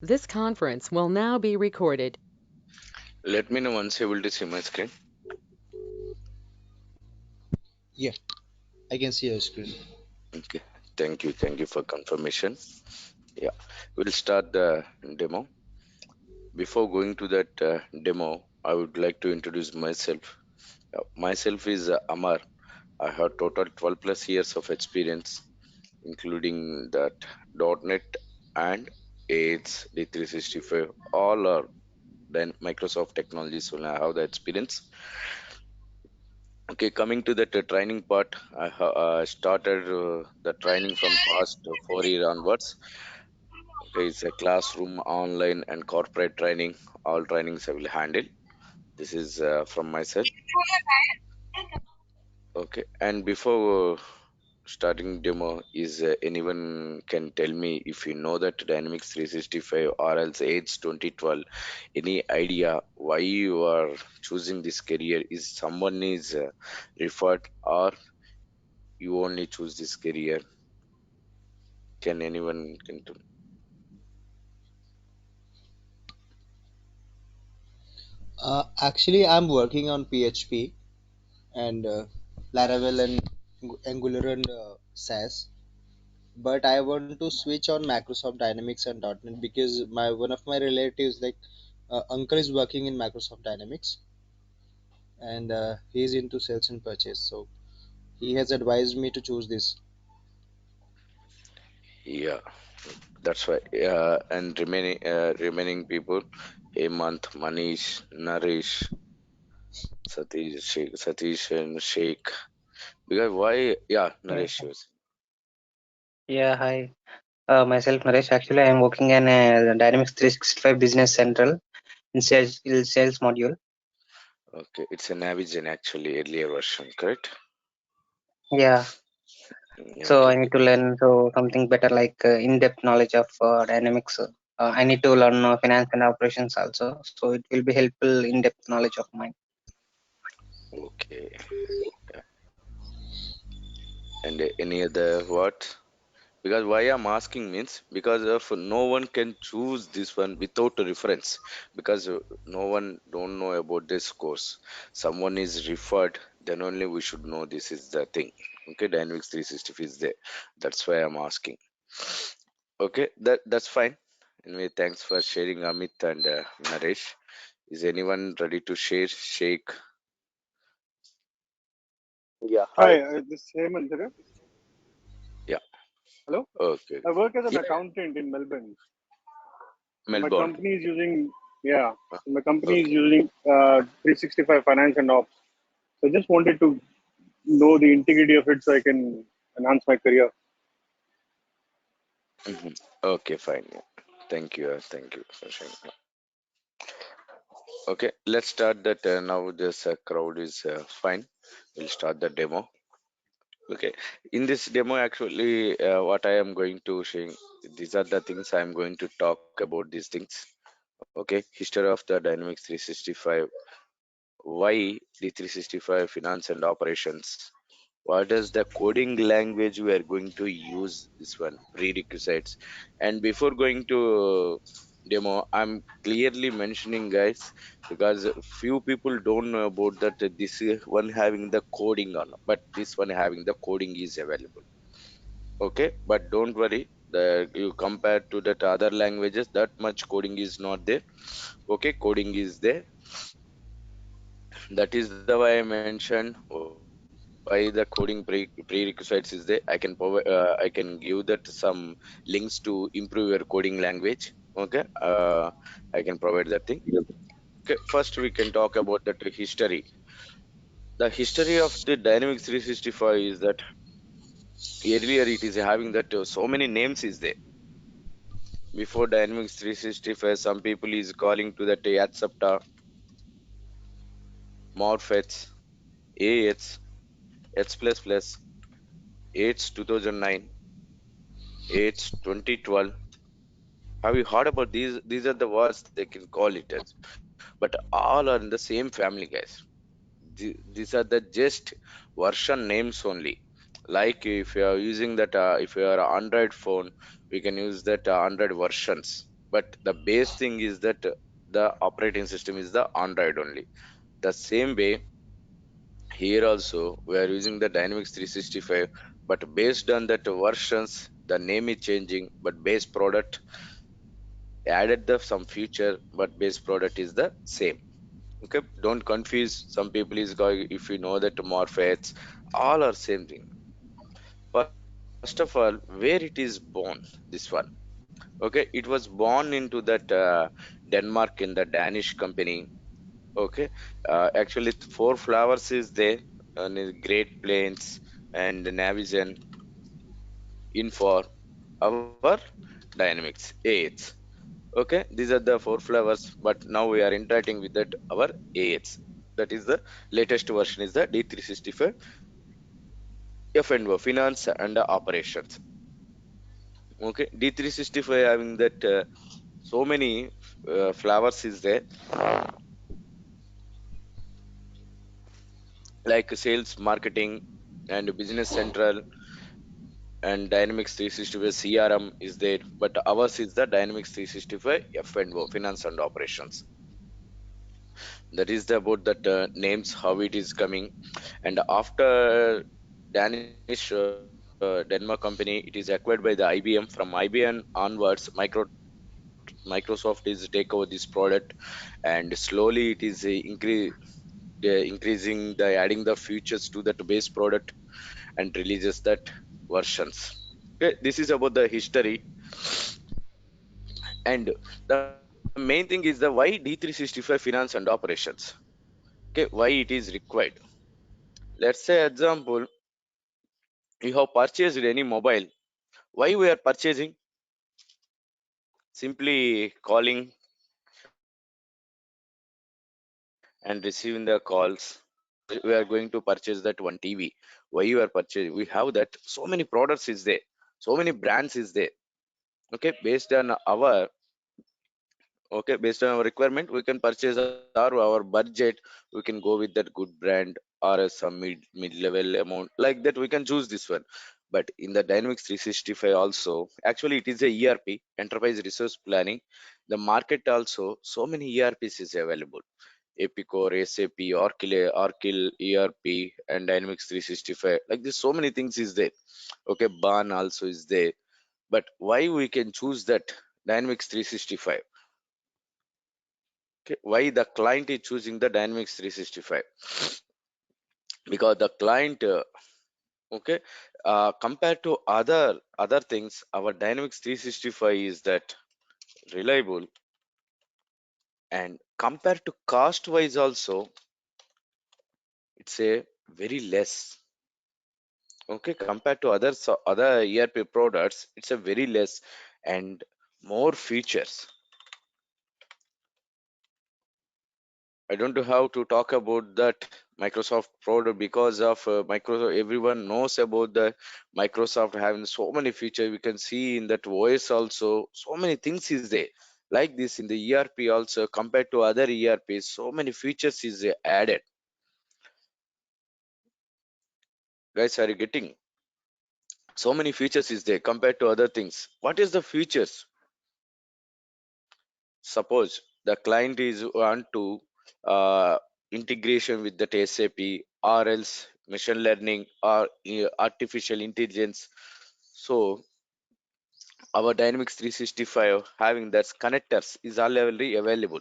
This conference will now be recorded. Let me know once able to see my screen. Yeah, I can see your screen. Okay. Thank you. Thank you for confirmation. Yeah. We'll start the demo. Before going to that demo, I would like to introduce myself. Myself is Amar. I have total 12 plus years of experience, including that .NET and AIDS, D365. All are then Microsoft technologies. So I have the experience. Okay, coming to that training part, I started the training from past 4 year onwards. Okay, it's a classroom, online, and corporate training. All trainings I will handle. This is from myself. Okay, and before starting demo, is anyone can tell me if you know that Dynamics 365 or else AIDS 2012? Any idea why you are choosing this career? Is someone is referred or you only choose this career? Can anyone can do? Actually, I'm working on PHP and Laravel and Angular and SAS, but I want to switch on Microsoft Dynamics and .NET because my one of my relatives, like uncle, is working in Microsoft Dynamics and he's into sales and purchase, so he has advised me to choose this. Yeah, that's why. And remaining people, Hemant, Manish, Naresh, Satish and Sheikh. Because why? Yeah, Yeah, Naresh was. yeah, hi. Myself, Naresh. Actually, I am working in a Dynamics 365 Business Central in sales module. Okay, it's a Navision actually earlier version, correct? Yeah, so Okay, I need to learn something better, like in-depth knowledge of Dynamics. I need to learn finance and operations also, so it will be helpful in-depth knowledge of mine. okay. Yeah. And any other what? Because why I'm asking means because of no one can choose this one without a reference, because no one don't know about this course. Someone is referred, then only we should know this is the thing. Okay, Dynamics 360 is there. That's why I'm asking. Okay, that's fine. Anyway, thanks for sharing, Amit and Naresh. Is anyone ready to share? Shake. Yeah, hi. Hi, this is Hemant here. Yeah. Hello. Okay. I work as an Yeah. accountant in Melbourne. So my Melbourne. company is using, yeah, Uh, so my company is Okay. using 365 Finance and Ops. So I just wanted to know the integrity of it so I can enhance my career. Okay, fine. Yeah. Thank you. Thank you for sharing. Okay, let's start that now. This crowd is fine. We'll start the demo. Okay, in this demo, actually, what I am going to share, these are the things I am going to talk about. These things. Okay, history of the Dynamics 365. Why the 365 finance and operations? What is the coding language we are going to use? This one prerequisites. And before going to demo, I'm clearly mentioning, guys, because few people don't know about that this one having the coding on, but this one having the coding is available. Okay, but don't worry, the you compare to that other languages, that much coding is not there. Okay, coding is there. That is the way I mentioned why the coding prerequisites is there. I can provide, I can give that some links to improve your coding language. Okay, I can provide that thing. Okay, first we can talk about that history. The history of the Dynamics 365 is that earlier it is having that so many names is there. Before Dynamics 365, some people is calling to that Yatsapta, Morphets, AX, X++, AIDS 2009, AIDS 2012. Have you heard about these? These are the words they can call it as, but all are in the same family, guys. These are the just version names only. Like if you are using that, if you are an Android phone, we can use that Android versions. but the base thing is that the operating system is the Android only. The same way here also we are using the Dynamics 365, but based on that versions, the name is changing, but base product added the some feature, but base product is the same. Okay, don't confuse. Some people is going, if you know that Morphetes, all are same thing. First of all, where it is born, this one. Okay, it was born into that Denmark in the Danish company. Okay, actually four flavors is there, and Great Plains and Navision in for our Dynamics 8. Okay, these are the four flavors, but now we are interacting with that our AX. That is the latest version is the D365 F&O, finance and operations. Okay, D365 having that so many flavors is there, like sales, marketing, and business central, and Dynamics 365 CRM is there, but ours is the Dynamics 365 F&O, finance and operations. That is the, about that names how it is coming. And after Danish Denmark company, it is acquired by the IBM. From IBM onwards, Microsoft is take over this product, and slowly it is increasing the adding the features to that base product and releases that versions. Okay, this is about the history. And the main thing is the why D365 finance and operations. Okay, why it is required. Let's say example, you have purchased any mobile. Why we are purchasing? Simply calling and receiving the calls. We are going to purchase that one TV. Why you are purchasing? We have that so many products is there, so many brands is there. Okay, based on our, okay, based on our requirement, we can purchase our budget. We can go with that good brand or some mid level amount, like that we can choose this one. But in the Dynamics 365 also, actually it is a ERP, enterprise resource planning. The market also, so many ERPs is available. Epicor, SAP, Oracle ERP, and Dynamics 365. Like this, so many things is there. Okay, Ban also is there. But why we can choose that Dynamics 365? Okay, why the client is choosing the Dynamics 365? Because the client, okay, compared to other things, our Dynamics 365 is that reliable, and compared to cost wise also, it's a very less. Okay, compared to other ERP products, it's a very less and more features. I don't know how to talk about that Microsoft product, because of Microsoft. Everyone knows about the Microsoft having so many features. We can see in that OS also, so many things is there. Like this in the ERP also, compared to other ERPs, so many features is added. Guys, are you getting? So many features is there compared to other things. What is the features? Suppose the client is want to integration with that SAP, or else machine learning, or artificial intelligence. So our Dynamics 365 having that connectors is already available.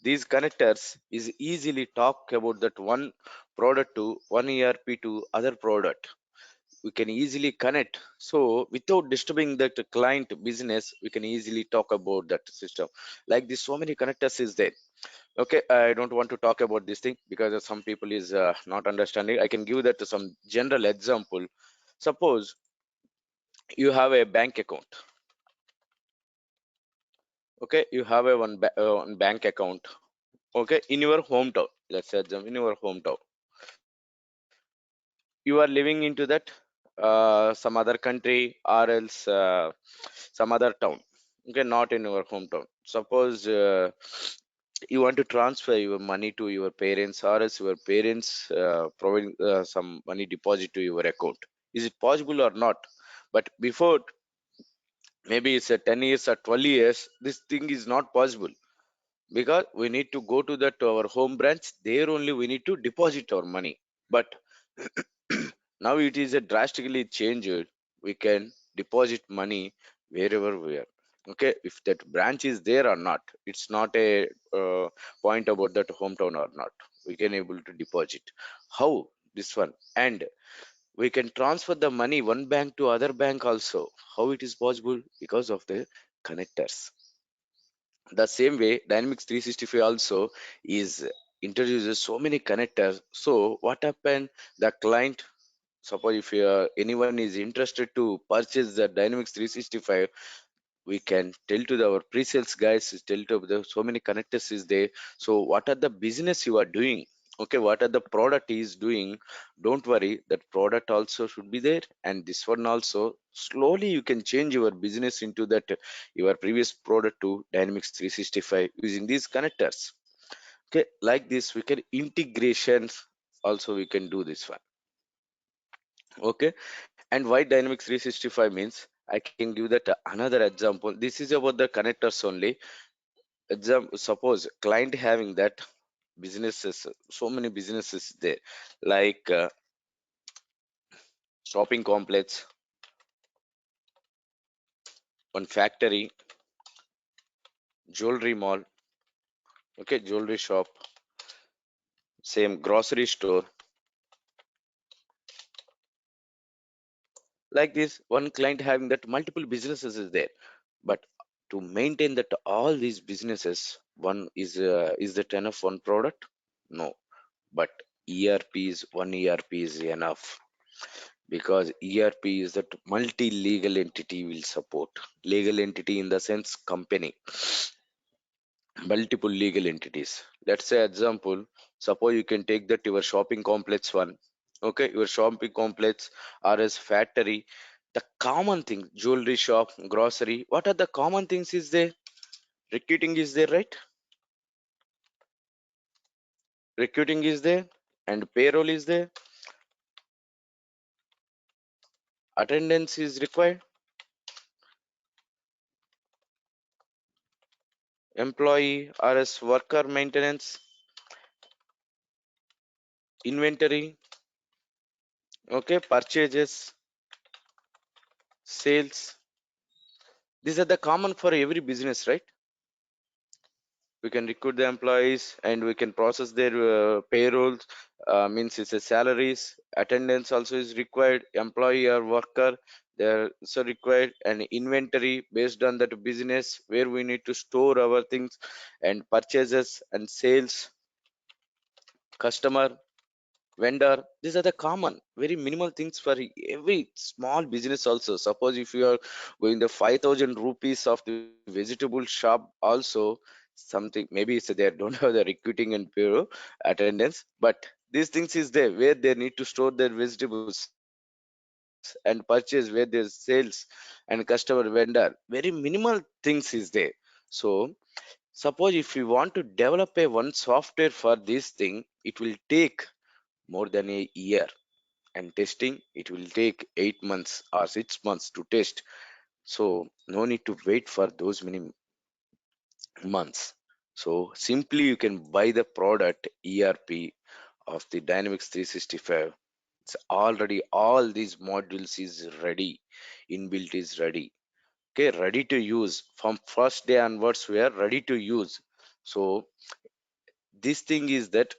These connectors is easily talk about that one product to one ERP to other product. We can easily connect, so without disturbing that client business, we can easily talk about that system. Like this, so many connectors is there. Okay, I don't want to talk about this thing because some people is not understanding. I can give that to some general example. Suppose you have a bank account. Okay, you have a one bank account. Okay, in your hometown. Let's say in your hometown, you are living into that some other country, or else some other town. Okay, not in your hometown. Suppose you want to transfer your money to your parents, or else your parents providing some money deposit to your account. Is it possible or not? But before maybe it's a 10 years or 12 years, this thing is not possible, because we need to go to that to our home branch, there only we need to deposit our money. But now it is a drastically changed. We can deposit money wherever we are. Okay, if that branch is there or not, it's not a point about that hometown or not. We can able to deposit. How this one? And we can transfer the money one bank to other bank also. How it is possible? Because of the connectors. The same way, Dynamics 365 also is introduces so many connectors. So what happened? The client, suppose if anyone is interested to purchase the Dynamics 365, we can tell to our pre-sales guys, tell to so many connectors is there. So what are the business you are doing? Okay, what are the product is doing? Don't worry, that product also should be there, and this one also. Slowly you can change your business into that your previous product to Dynamics 365 using these connectors. Okay, like this we can integrations also we can do this one. Okay, and why Dynamics 365 means, I can give that another example. This is about the connectors only. Example, suppose client having that businesses, so many businesses there, like shopping complex, one factory, jewelry mall, okay, jewelry shop, same grocery store. Like this, one client having that multiple businesses is there. But to maintain that all these businesses, one is that enough one product? No. But ERP is enough, because ERP is that multi-legal entity will support. Legal entity in the sense company, multiple legal entities. Let's say example, suppose you can take that your shopping complex one. Okay, your shopping complex or as factory, the common thing, jewelry shop, grocery, what are the common things is there? Recruiting is there, right? Recruiting is there, and payroll is there, attendance is required, employee or as worker maintenance, inventory, okay, purchases, sales. These are the common for every business, right? We can recruit the employees and we can process their payrolls, means it's a salaries, attendance also is required, employee or worker they're also required, and inventory based on that business where we need to store our things, and purchases and sales, customer, vendor. These are the common very minimal things for every small business also. Suppose if you are going the 5,000 rupees of the vegetable shop also, something maybe it's they don't have the recruiting and payroll attendance, but these things is there where they need to store their vegetables and purchase, where there's sales and customer vendor, very minimal things is there. So suppose if you want to develop a one software for this thing, it will take more than a year, and testing it will take 8 months or 6 months to test. So no need to wait for those many months. So simply you can buy the product ERP of the Dynamics 365. It's already all these modules is ready, inbuilt is ready, okay, ready to use. From first day onwards we are ready to use. So this thing is that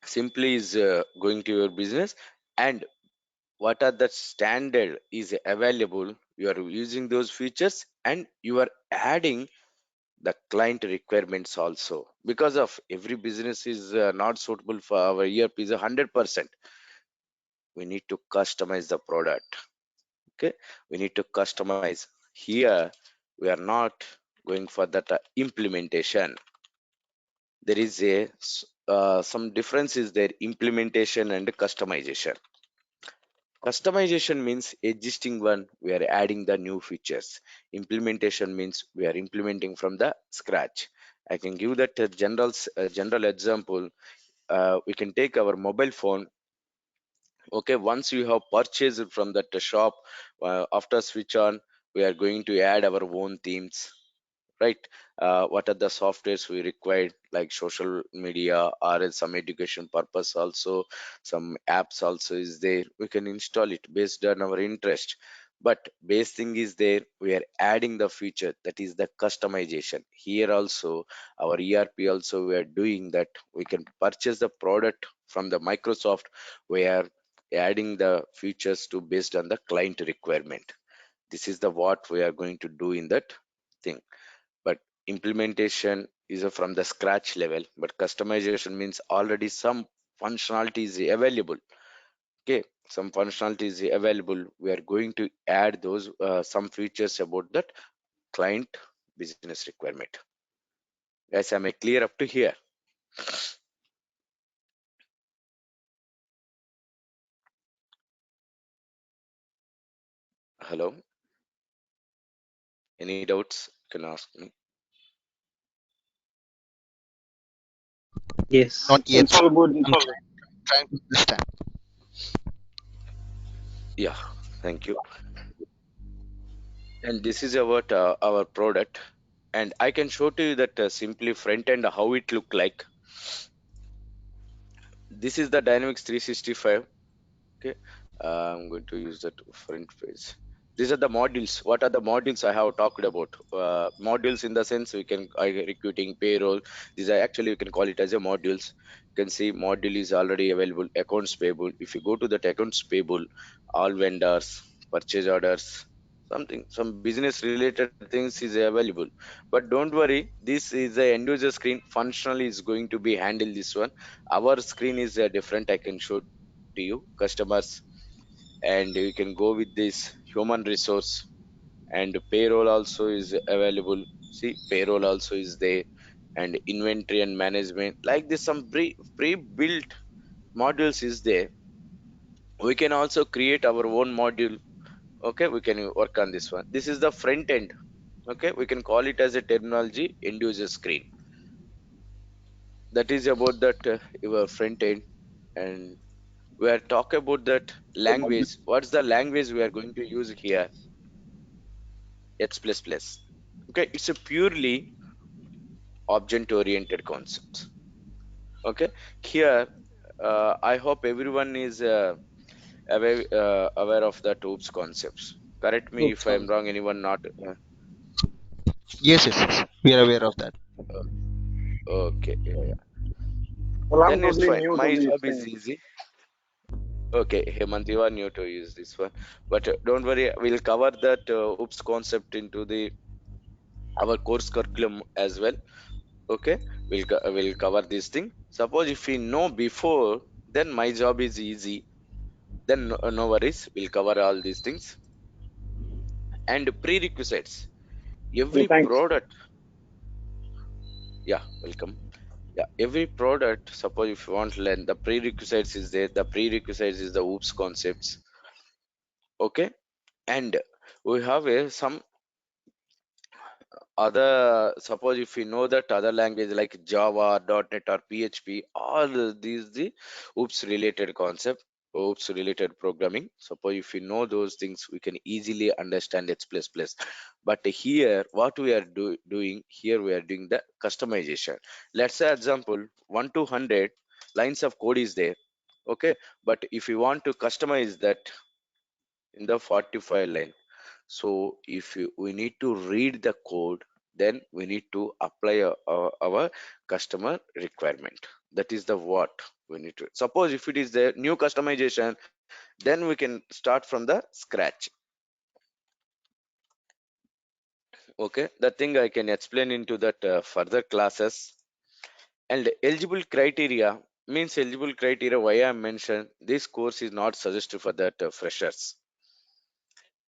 simply is going to your business, and what are the standard is available, you are using those features and you are adding the client requirements also, because of every business is not suitable for our ERP is 100%. We need to customize the product. Okay, we need to customize. Here we are not going for that implementation. There is a some difference is there, implementation and customization. Customization means existing one, we are adding the new features. Implementation means we are implementing from the scratch. I can give that a general example. We can take our mobile phone. Okay, once you have purchased it from that shop, after switch on, we are going to add our own themes, right? What are the softwares we require, like social media or else some education purpose also, some apps also is there, we can install it based on our interest. But base thing is there, we are adding the feature, that is the customization. Here also our ERP also we are doing that, we can purchase the product from the Microsoft, we are adding the features to based on the client requirement. This is the what we are going to do in that thing. But implementation is a from the scratch level, but customization means already some functionality is available. Okay, some functionality is available, we are going to add those some features about that client business requirement. Guys, am I clear up to here? Hello, any doubts, you can ask me. Yes. Not yet, It's sir. all good. I'm trying to understand. Yeah, thank you. And this is about our product, and I can show to you that simply front end how it look like. This is the Dynamics 365. Okay, I'm going to use that front page. These are the modules. What are the modules I have talked about? Modules in the sense we can recruiting, payroll. These are actually we can call it as a modules. You can see module is already available. Accounts payable. If you go to that accounts payable, all vendors, purchase orders, something, some business related things is available. But don't worry, this is a end user screen. Functionally is going to be handled this one. Our screen is different. I can show to you customers, and you can go with this human resource, and payroll also is available. See, payroll also is there, and inventory and management, like this some pre-built modules is there. We can also create our own module. Okay, we can work on this one. This is the front end. Okay, we can call it as a terminology end user screen. That is about that your front end. And we are talking about that language. What's the language we are going to use here? X++. Okay, it's a purely object oriented concept. Okay, here I hope everyone is aware of the OOPS concepts. Correct me Oops, if I'm wrong, anyone not yes, yes, yes. We are aware of that. okay, yeah, yeah. Well, I'm Then it's totally fine, new to my these job is things. easy. Okay, Hemant, you are new to use this one, but don't worry, we'll cover that OOPS concept into the our course curriculum as well. Okay, we'll cover this thing. Suppose if we know before, then my job is easy. Then no worries, we'll cover all these things. And prerequisites, Yeah, every thanks. product. Yeah, welcome. Yeah, every product, suppose if you want to learn, the prerequisites is there. The prerequisites is the OOPS concepts. Okay, and we have a some other, suppose if we know that other language like Java, .NET or PHP, all these the OOPS related concept, OOPS related programming. Suppose if we know those things, we can easily understand X++. But here what we are doing here, we are doing the customization. Let's say example 1 to 100 lines of code is there. Okay, but if you want to customize that in the 45 line, so if we need to read the code, then we need to apply our customer requirement. That is the what we need to. Suppose if it is the new customization, then we can start from the scratch. Okay, the thing I can explain into that further classes. And eligible criteria means eligible criteria. Why I mentioned this course is not suggested for that freshers,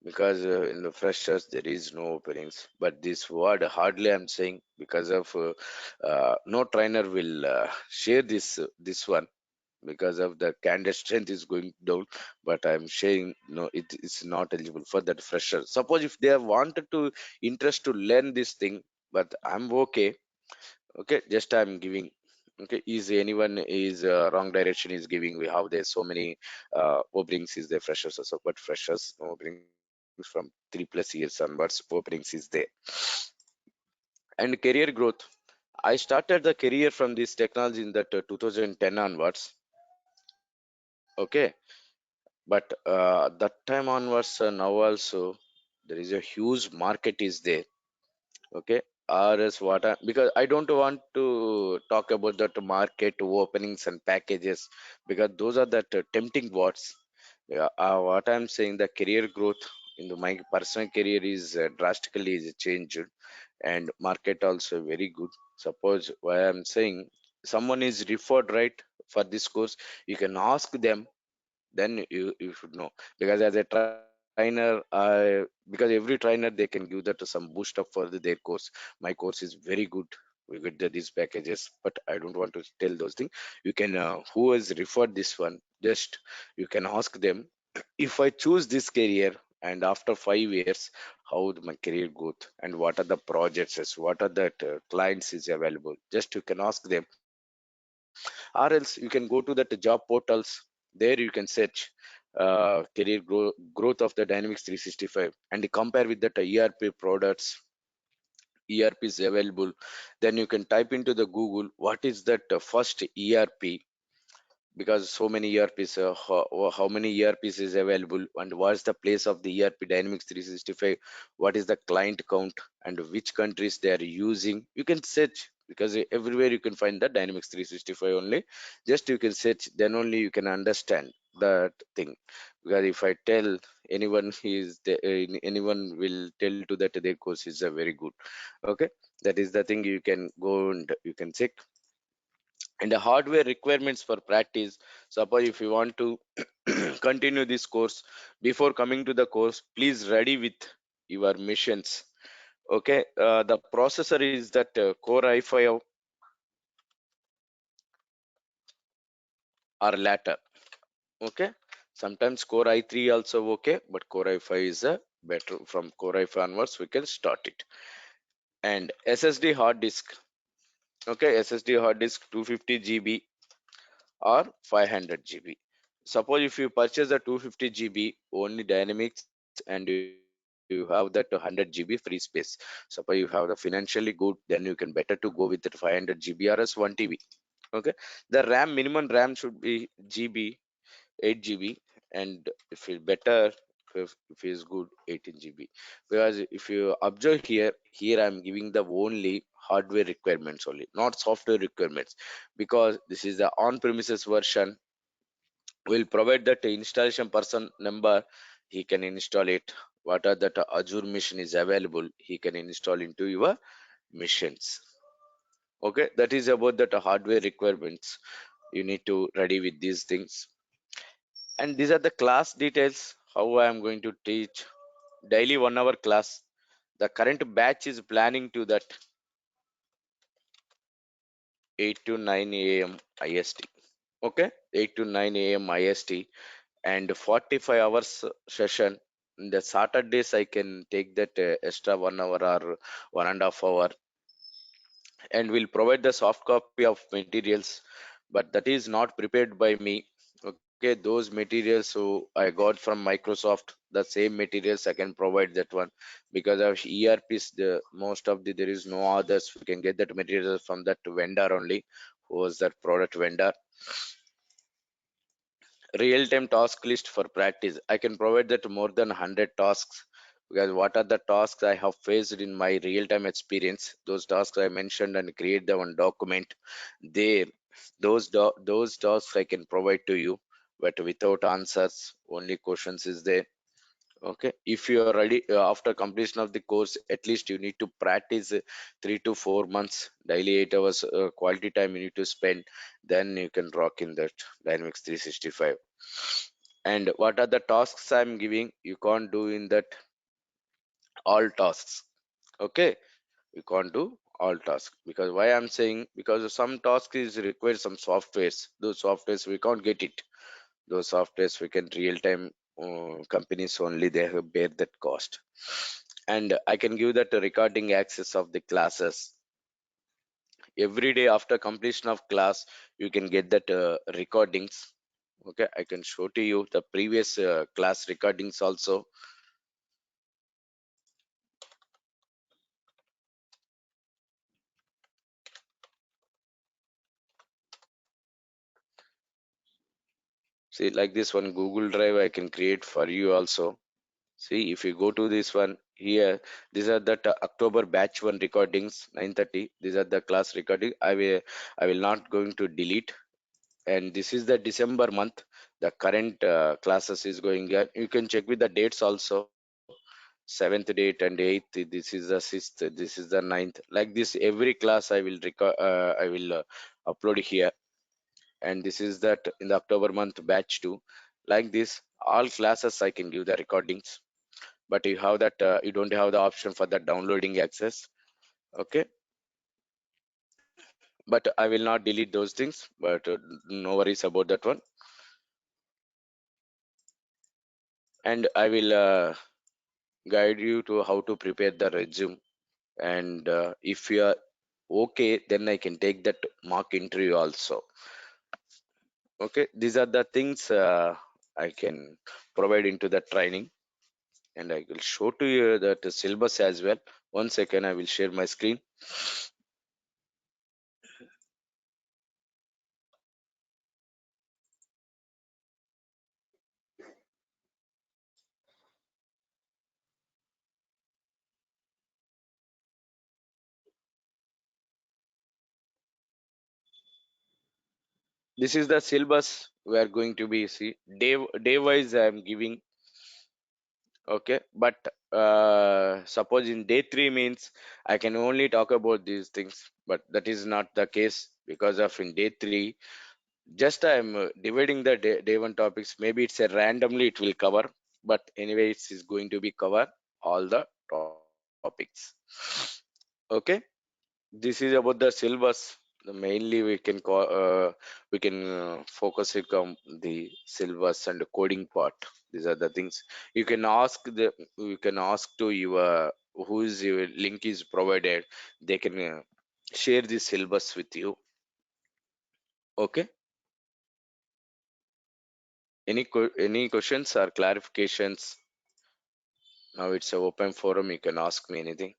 because in the freshers there is no openings. But this word hardly I'm saying, because of no trainer will share this one, because of the candidate strength is going down. But I'm saying no, it is not eligible for that fresher. Suppose if they have wanted to interest to learn this thing, but I'm okay. Okay, just I'm giving. Okay, is anyone is wrong direction is giving, we have there so many openings is there freshers also, but freshers no openings. from 3+ years onwards. Openings is there. And career growth. I started the career from this technology in that 2010 onwards. Okay, but that time onwards, now also there is a huge market is there. Okay, or else what because I don't want to talk about that market openings and packages, because those are that tempting words. Yeah, what I'm saying, the career growth in my personal career is drastically is changed, and market also very good. Suppose why I'm saying, someone is referred right for this course, you can ask them, then you should know. Because as a trainer, because every trainer they can give that some boost up for their course. My course is very good, we get these packages, but I don't want to tell those things. You can who has referred this one, just you can ask them, if I choose this career and after 5 years, how my career growth and what are the projects is, what are the clients is available, just you can ask them. Or else you can go to that job portals, there you can search growth of the Dynamics 365 and compare with that ERP products, ERP is available. Then you can type into the Google what is that first ERP, because so many ERPs, how many ERPs is available, and what's the place of the ERP Dynamics 365, what is the client count, and which countries they are using. You can search, because everywhere you can find the Dynamics 365 only. Just you can search, then only you can understand that thing. Because if I tell anyone, anyone will tell to that their course is very good. Okay, that is the thing. You can go and you can check. And the hardware requirements for practice. Suppose if you want to continue this course, before coming to the course, please ready with your missions. Okay, the processor is that Core i5 or later. Okay, sometimes Core i3 also okay, but Core i5 is a better. From Core i5 onwards we can start it. And SSD hard disk. Okay, SSD hard disk 250 GB or 500 GB. Suppose if you purchase a 250 GB only Dynamics and you have that 100 GB free space. Suppose you have the financially good, then you can better to go with that 500 GB or else 1 TB. Okay, the RAM, minimum RAM should be GB 8 GB, and if it's better, if it's good, 18 GB. Because if you observe here I'm giving the only hardware requirements only, not software requirements, because this is the on-premises version. Will provide that installation person number, he can install it. What are that Azure machine is available, he can install into your machines. Okay, that is about that hardware requirements. You need to ready with these things. And these are the class details, how I am going to teach. Daily 1 hour class. The current batch is planning to that 8 to 9 a.m. IST. Okay, 8 to 9 a.m. IST, and 45 hours session. In the Saturdays I can take that extra 1 hour or 1.5 hour, and will provide the soft copy of materials, but that is not prepared by me. Okay, those materials so I got from Microsoft, the same materials I can provide that one. Because of ERPs, the most of the there is no others, we can get that material from that vendor only, who was that product vendor. Real-time task list for practice, I can provide that more than 100 tasks. Because what are the tasks I have faced in my real-time experience, those tasks I mentioned and create the one document there. Those tasks I can provide to you, but without answers, only questions is there. Okay, if you are ready, after completion of the course, at least you need to practice 3 to 4 months daily, 8 hours quality time you need to spend. Then you can rock in that Dynamics 365. And what are the tasks I'm giving, you can't do in that all tasks. Okay, you can't do all tasks. Because why I'm saying, because some task is require some softwares, those softwares we can't get it. Those softwares we can real time, companies only they have bear that cost. And I can give that recording access of the classes. Every day after completion of class, you can get that recordings. Okay, I can show to you the previous class recordings also. See, like this one Google Drive I can create for you also. See, if you go to this one here, these are the October batch one recordings 9:30. These are the class recording. I will not going to delete. And this is the December month. The current classes is going on. You can check with the dates also. Seventh date and eighth. This is the sixth. This is the ninth. Like this, every class I will record. I will upload here. And this is that in the October month batch two. Like this, all classes I can give the recordings, but you have that you don't have the option for the downloading access. Okay, but I will not delete those things, but no worries about that one. And I will guide you to how to prepare the resume. And if you are okay, then I can take that mock interview also. Okay, these are the things I can provide into the training. And I will show to you that syllabus as well. One second, I will share my screen. This is the syllabus we are going to be see day wise I am giving. Okay, but suppose in day 3 means I can only talk about these things, but that is not the case, because of in day 3 just I am dividing the day 1 topics. Maybe it's a randomly it will cover, but anyway it is going to be cover all the topics. Okay, this is about the syllabus. Mainly we can call we can focus it on the syllabus and the coding part. These are the things you can ask to your who is your link is provided. They can share the syllabus with you. Okay, any questions or clarifications? Now it's a open forum, you can ask me anything.